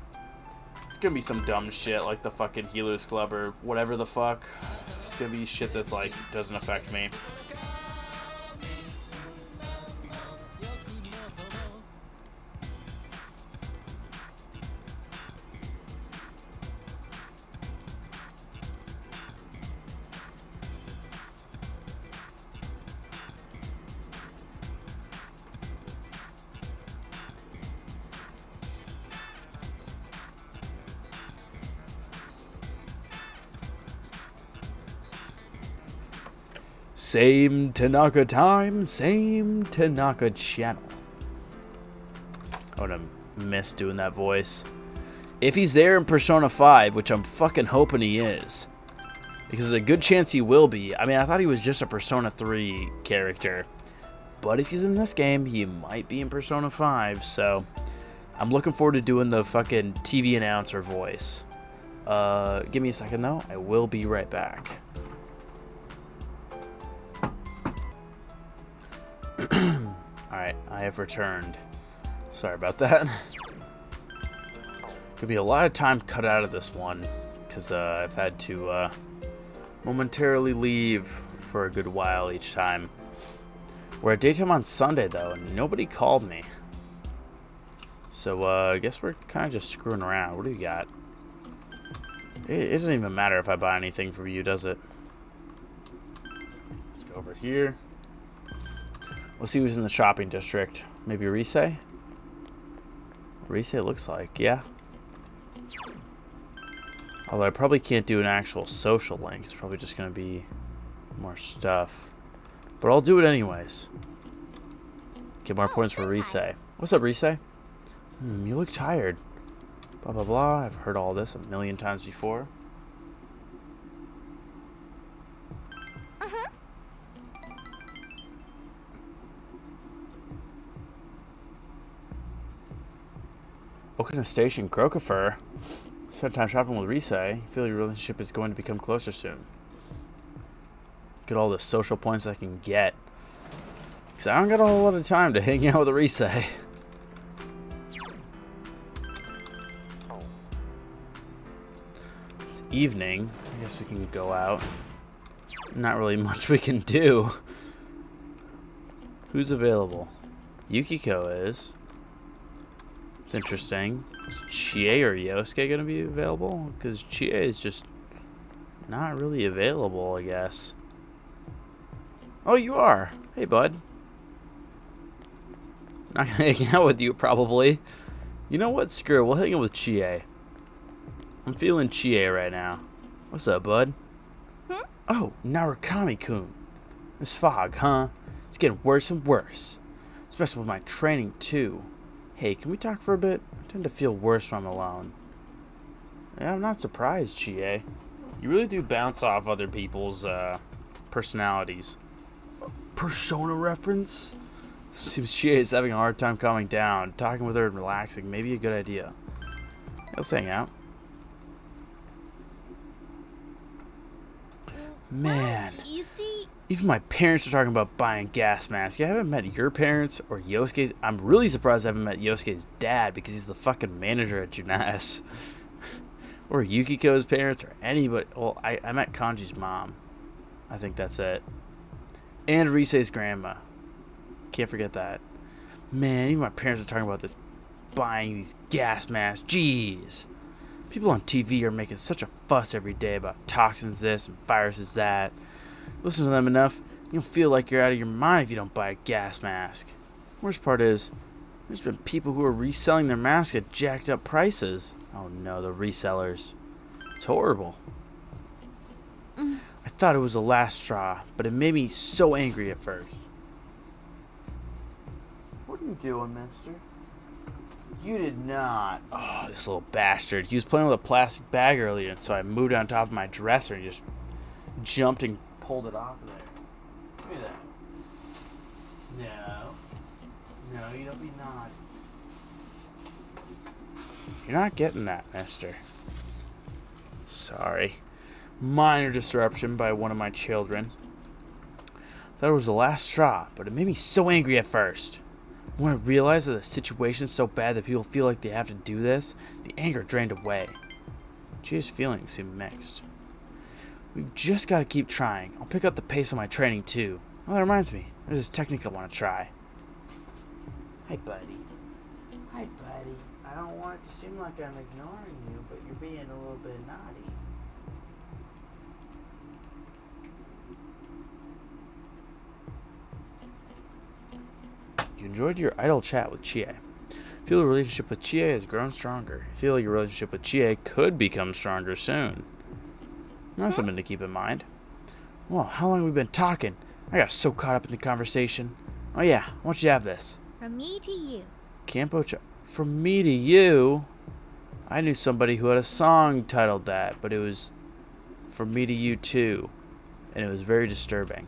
It's gonna be some dumb shit like the fucking Healers Club or whatever the fuck. It's gonna be shit that's like, doesn't affect me. Same Tanaka time, same Tanaka channel. I would have missed doing that voice. If he's there in Persona 5, which I'm fucking hoping he is, because there's a good chance he will be. I mean, I thought he was just a Persona 3 character, but if he's in this game, he might be in Persona 5, so I'm looking forward to doing the fucking TV announcer voice. Give me a second, though. I will be right back. Alright, I have returned. Sorry about that. Could be a lot of time cut out of this one, because I've had to momentarily leave for a good while each time. We're at daytime on Sunday, though, and nobody called me. So, I guess we're kind of just screwing around. What do you got? It doesn't even matter if I buy anything from you, does it? Let's go over here. Let's see who's in the shopping district. Maybe Rise? Rise looks like, yeah. Although I probably can't do an actual social link. It's probably just going to be more stuff. But I'll do it anyways. Get more points for Rise. What's up, Rise? You look tired. Blah, blah, blah. I've heard all this a million times before. Okina Station, Crocofer. Spend time shopping with Rise. You feel your relationship is going to become closer soon. Get all the social points I can get. Because I don't got a whole lot of time to hang out with Rise. It's evening. I guess we can go out. Not really much we can do. Who's available? Yukiko is. It's interesting. Is Chie or Yosuke going to be available? Because Chie is just not really available, I guess. Oh, you are. Hey, bud. Not going to hang out with you, probably. You know what? Screw it. We'll hang out with Chie. I'm feeling Chie right now. What's up, bud? Hmm? Oh, Narukami-kun. This fog, huh? It's getting worse and worse. Especially with my training, too. Hey, can we talk for a bit? I tend to feel worse when I'm alone. Yeah, I'm not surprised, Chie. You really do bounce off other people's personalities. Persona reference? Seems Chie is having a hard time calming down. Talking with her and relaxing may be a good idea. Let's hang out. Man. You see, Even my parents are talking about buying gas masks. Yeah, I haven't met your parents or Yosuke's. I'm really surprised I haven't met Yosuke's dad because he's the fucking manager at Junas. Or Yukiko's parents or anybody. Well, I met Kanji's mom. I think that's it. And Risei's grandma. Can't forget that. Man, even my parents are talking about this. Buying these gas masks. Jeez. People on TV are making such a fuss every day about toxins this and viruses that. Listen to them enough, you'll feel like you're out of your mind if you don't buy a gas mask. Worst part is, there's been people who are reselling their masks at jacked up prices. Oh no, the resellers. It's horrible. I thought it was the last straw, but it made me so angry at first. What are you doing, mister? You did not. Oh, this little bastard. He was playing with a plastic bag earlier, and so I moved on top of my dresser and just jumped and pulled it off of there. Give me that. No. No, you don't be naughty. You're not getting that, mister. Sorry. Minor disruption by one of my children. Thought it was the last straw, but it made me so angry at first. When I realized that the situation's so bad that people feel like they have to do this, the anger drained away. Chia's feelings seemed mixed. We've just got to keep trying. I'll pick up the pace of my training too. Oh, that reminds me. There's this technique I want to try. Hey, buddy. Hi, buddy. I don't want it to seem like I'm ignoring you, but you're being a little bit naughty. You enjoyed your idle chat with Chie. Feel the relationship with Chie has grown stronger. Feel your relationship with Chie could become stronger soon. That's something to keep in mind. Well, how long have we been talking? I got so caught up in the conversation. Oh yeah, why don't you have this? from me to you. Campo From me to you? I knew somebody who had a song titled that, but it was From Me to You Too. And it was very disturbing.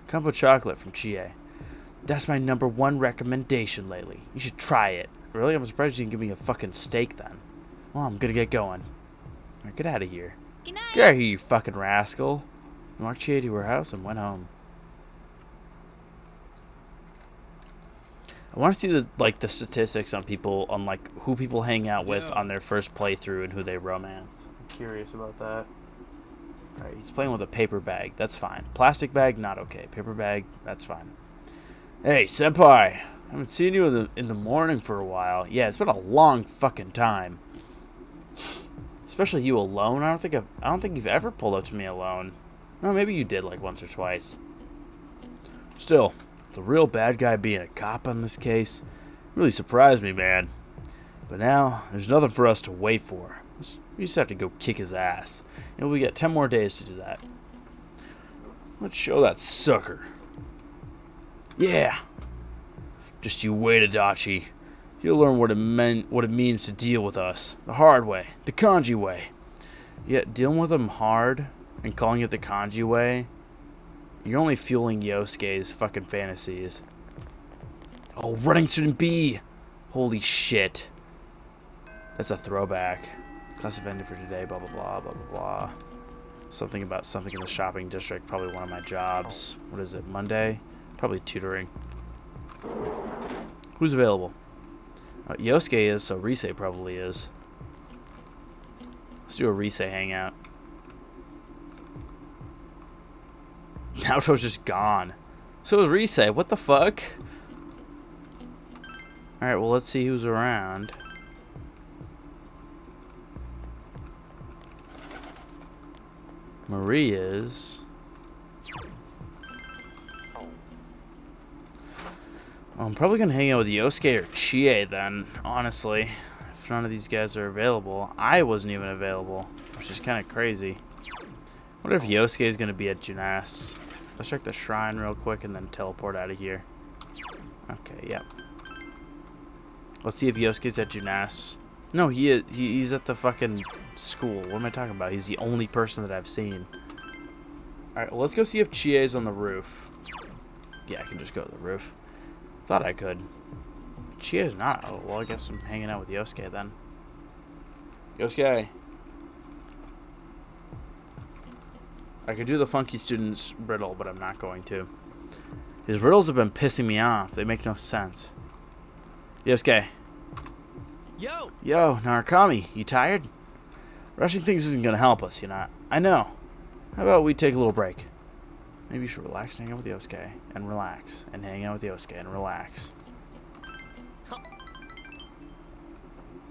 Campo Chocolate from Chie. That's my #1 recommendation lately. You should try it. Really? I'm surprised you didn't give me a fucking steak then. Well, I'm gonna get going. Alright, get out of here. Good night. Get out of here, you fucking rascal. I walked Chie to her house and went home. I want to see the statistics on people, on like who people hang out with on their first playthrough and who they romance. I'm curious about that. Alright, he's playing with a paper bag. That's fine. Plastic bag, not okay. Paper bag, that's fine. Hey, senpai. I haven't seen you in the morning for a while. Yeah, it's been a long fucking time. Especially you alone. I don't think you've ever pulled up to me alone. No, maybe you did like once or twice. Still, the real bad guy being a cop on this case really surprised me, man. But now there's nothing for us to wait for. We just have to go kick his ass. And we got 10 more days to do that. Let's show that sucker. Yeah. Just you wait, Adachi. You'll learn what it means to deal with us. The hard way. The kanji way. Yet dealing with them hard and calling it the kanji way, you're only fueling Yosuke's fucking fantasies. Oh, running shouldn't be. Holy shit. That's a throwback. Class event ended for today, blah, blah, blah, blah, blah, blah. Something about something in the shopping district, probably one of my jobs. What is it, Monday? Probably tutoring. Who's available? Yosuke is, so Risei probably is. Let's do a Risei hangout. Naoto's just gone. So is Rise. What the fuck? Alright, well, let's see who's around. Marie is. Well, I'm probably going to hang out with Yosuke or Chie then, honestly. If none of these guys are available. I wasn't even available, which is kind of crazy. What if Yosuke is going to be at Junas? Let's check the shrine real quick and then teleport out of here. Okay, yep. Let's see if Yosuke's at Junas. No, he's at the fucking school. What am I talking about? He's the only person that I've seen. Alright, well, let's go see if Chie's on the roof. Yeah, I can just go to the roof. Thought I could. Chie's not. Oh, well, I guess I'm hanging out with Yosuke then. Yosuke. I could do the funky student's riddle, but I'm not going to. His riddles have been pissing me off. They make no sense. Yosuke. Yo! Yo, Narukami, you tired? Rushing things isn't gonna help us, you know. I know. How about we take a little break? Maybe you should relax and hang out with Yosuke. And relax. And hang out with Yosuke and relax.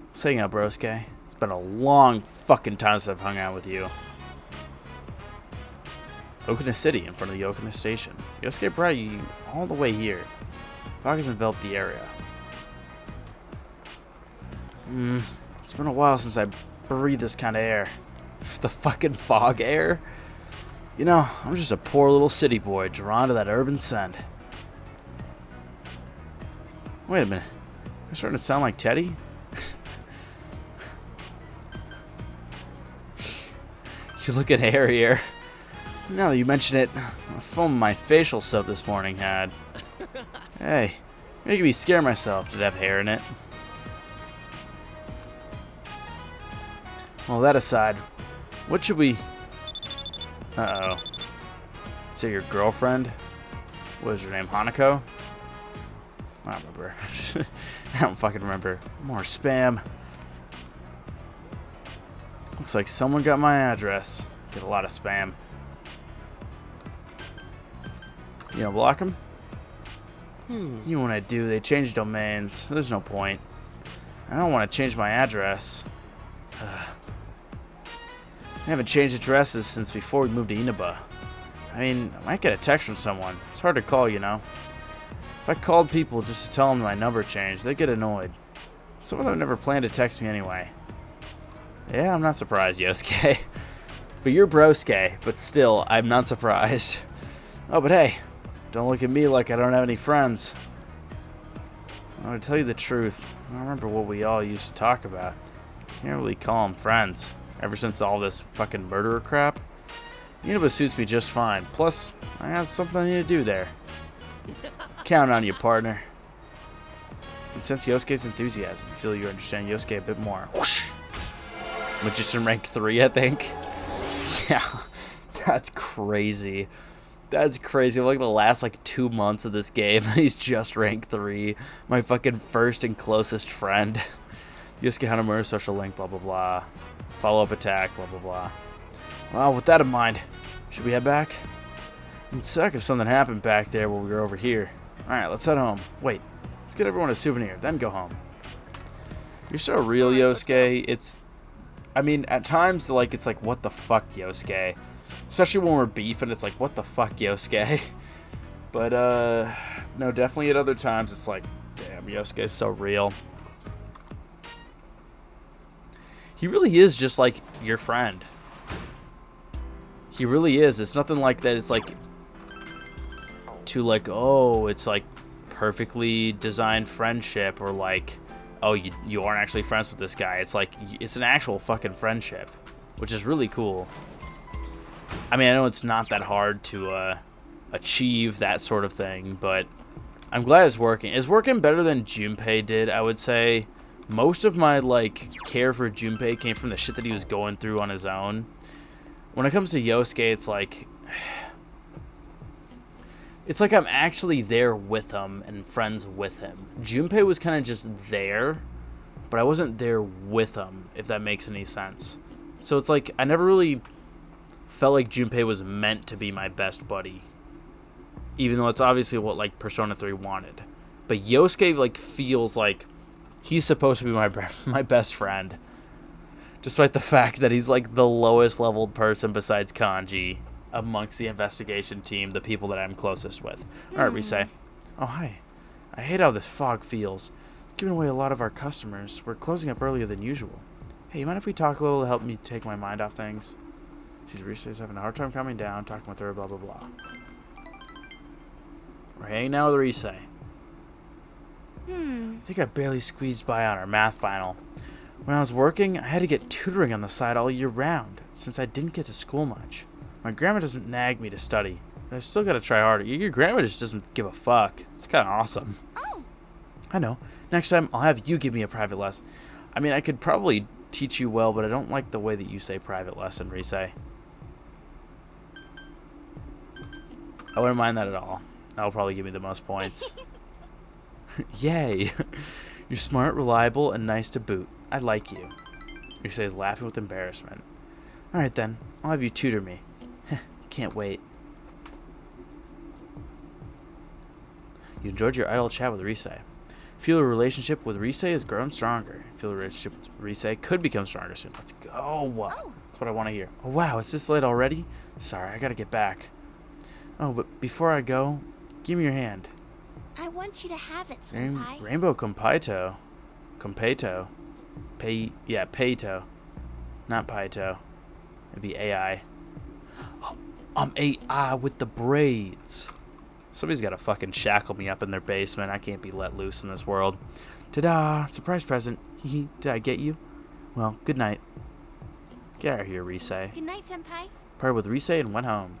Let's hang out, broske. It's been a long fucking time since I've hung out with you. Okina City, in front of the Okina Station. Yosuke brought you all the way here. Fog has enveloped the area. It's been a while since I breathed this kind of air. The fucking fog air? You know, I'm just a poor little city boy drawn to that urban scent. Wait a minute. Am I starting to sound like Teddy? You look at hair here. Now that you mention it, the foam my facial soap this morning had. Hey, making me scare myself. Did it have hair in it? Well, that aside, what should we... Uh-oh. Is that your girlfriend? What is her name, Hanako? I don't remember. I don't fucking remember. More spam. Looks like someone got my address. Get a lot of spam. You gonna block them? You know what I do? They change domains. There's no point. I don't want to change my address. I haven't changed addresses since before we moved to Inaba. I mean, I might get a text from someone. It's hard to call, you know. If I called people just to tell them my number changed, they'd get annoyed. Some of them never planned to text me anyway. Yeah, I'm not surprised, Yosuke. But you're broske, but still, I'm not surprised. Oh, but hey, don't look at me like I don't have any friends. To tell you the truth, I don't remember what we all used to talk about. Can't really call them friends. Ever since all this fucking murderer crap. Inaba suits me just fine. Plus, I got something I need to do there. Count on you, partner. And sense Yosuke's enthusiasm, I feel you understand Yosuke a bit more. Whoosh! Magician rank 3, I think. Yeah, that's crazy. That's crazy. Like the last 2 months of this game, he's just rank 3. My fucking first and closest friend. Yosuke Hanamura, social link, blah blah blah. Follow-up attack, blah blah blah. Well, with that in mind, should we head back? It'd suck if something happened back there while we were over here. Alright, let's head home. Wait, let's get everyone a souvenir, then go home. You're so real, Yosuke. It's... I mean, at times, it's like, what the fuck, Yosuke? Especially when we're beefing, it's like, what the fuck, Yosuke? But, no, definitely at other times, it's like, damn, Yosuke's so real. He really is just like your friend. He really is. It's nothing like that. It's like oh, it's like perfectly designed friendship, or oh, you aren't actually friends with this guy. It's like it's an actual fucking friendship, which is really cool. I mean, I know it's not that hard to achieve that sort of thing, but I'm glad it's working. It's working better than Junpei did, I would say. Most of my, care for Junpei came from the shit that he was going through on his own. When it comes to Yosuke, it's like... It's like I'm actually there with him and friends with him. Junpei was kind of just there, but I wasn't there with him, if that makes any sense. So it's like, I never really felt like Junpei was meant to be my best buddy. even though it's obviously what like Persona 3 wanted. But Yosuke like feels like he's supposed to be my best friend, despite the fact that he's like the lowest leveled person besides Kanji amongst the investigation team, the people that I'm closest with. Alright, Rise. Oh, hi. I hate how this fog feels. It's giving away a lot of our customers. We're closing up earlier than usual. Hey, you mind if we talk a little to help me take my mind off things? She's Rise's having a hard time calming down, talking with her, blah, blah, blah. We're hanging out with Rise. I think I barely squeezed by on our math final. When I was working, I had to get tutoring on the side all year round, since I didn't get to school much. My grandma doesn't nag me to study, but I've still got to try harder. Your grandma just doesn't give a fuck. It's kind of awesome. Oh. I know. Next time, I'll have you give me a private lesson. I mean, I could probably teach you well, but I don't like the way that you say private lesson, Rise. I wouldn't mind that at all. That'll probably give me the most points. Yay. You're smart, reliable, and nice to boot. I like you. Rise is laughing with embarrassment. Alright then, I'll have you tutor me. Can't wait. You enjoyed your idle chat with Rise. Feel a relationship with Rise has grown stronger. Feel a relationship with Rise could become stronger soon. Let's go. Oh. That's what I want to hear. Oh wow, it's this late already? Sorry, I gotta get back. Oh, but before I go, give me your hand. I want you to have it, Senpai. Rainbow Compaito. Compaito. Paito. Not Paito. It'd be AI. Oh, I'm AI with the braids. Somebody's got to fucking shackle me up in their basement. I can't be let loose in this world. Ta-da! Surprise present. Hee. Did I get you? Well, good night. Get out of here, Rise. Good night, Senpai. Parted with Rise and went home.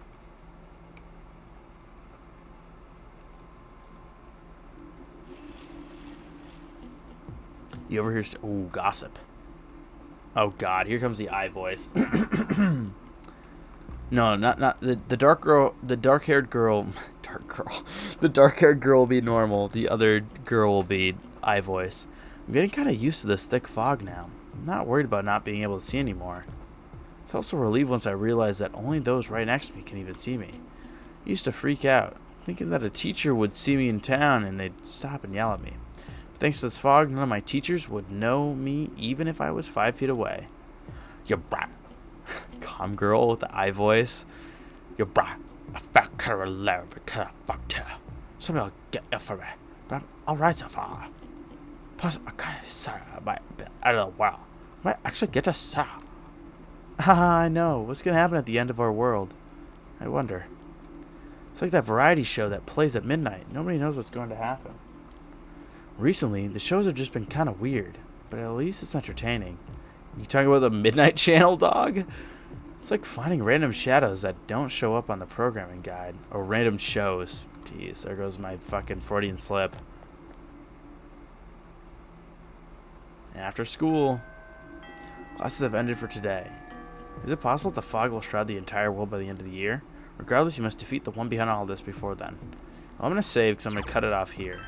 You ever hear... Ooh, gossip. Oh, God. Here comes the I voice. No, not... The dark girl... The dark-haired girl... Dark girl. The dark-haired girl will be normal. The other girl will be I voice. I'm getting kind of used to this thick fog now. I'm not worried about not being able to see anymore. I felt so relieved once I realized that only those right next to me can even see me. I used to freak out, thinking that a teacher would see me in town and they'd stop and yell at me. Thanks to this fog, none of my teachers would know me even if I was 5 feet away. You brat. Calm girl with the I voice. You brat. I felt kind of low because I fucked her. Somebody will get you for me. But I'm alright so far. Plus, I kind of sorry I might be out of the world. I might actually get to sir. Haha, I know. What's going to happen at the end of our world? I wonder. It's like that variety show that plays at midnight. Nobody knows what's going to happen. Recently, the shows have just been kind of weird, but at least it's entertaining. You talking about the Midnight Channel, dog? It's like finding random shadows that don't show up on the programming guide, or random shows. Jeez, there goes my fucking Freudian slip. After school, classes have ended for today. Is it possible that the fog will shroud the entire world by the end of the year? Regardless, you must defeat the one behind all this before then. Well, I'm going to save because I'm going to cut it off here.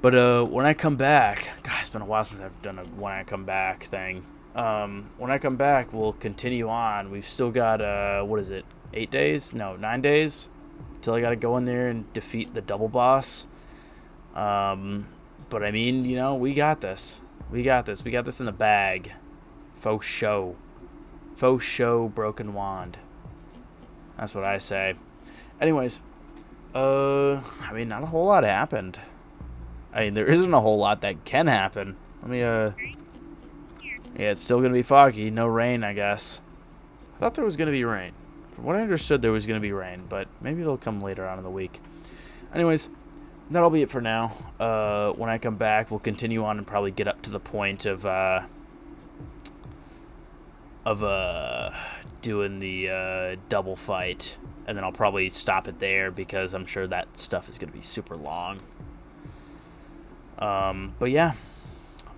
But when I come back, God, it's been a while since I've done a when I come back thing. When I come back, we'll continue on. We've still got, what is it, 8 days? No, 9 days? Till I got to go in there and defeat the double boss. But I mean, you know, we got this. We got this. We got this in the bag. Faux show. Faux show broken wand. That's what I say. Anyways, I mean, not a whole lot happened. I mean, there isn't a whole lot that can happen. Let me, yeah, it's still gonna be foggy. No rain, I guess. I thought there was gonna be rain. From what I understood, there was gonna be rain, but maybe it'll come later on in the week. Anyways, that'll be it for now. When I come back, we'll continue on and probably get up to the point of doing the double fight, and then I'll probably stop it there because I'm sure that stuff is gonna be super long. But yeah,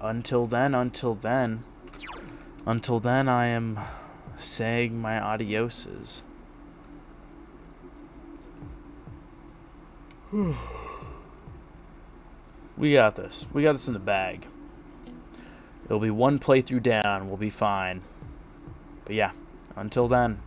until then, I am saying my adioses. We got this. We got this in the bag. It'll be one playthrough down. We'll be fine. But yeah, until then.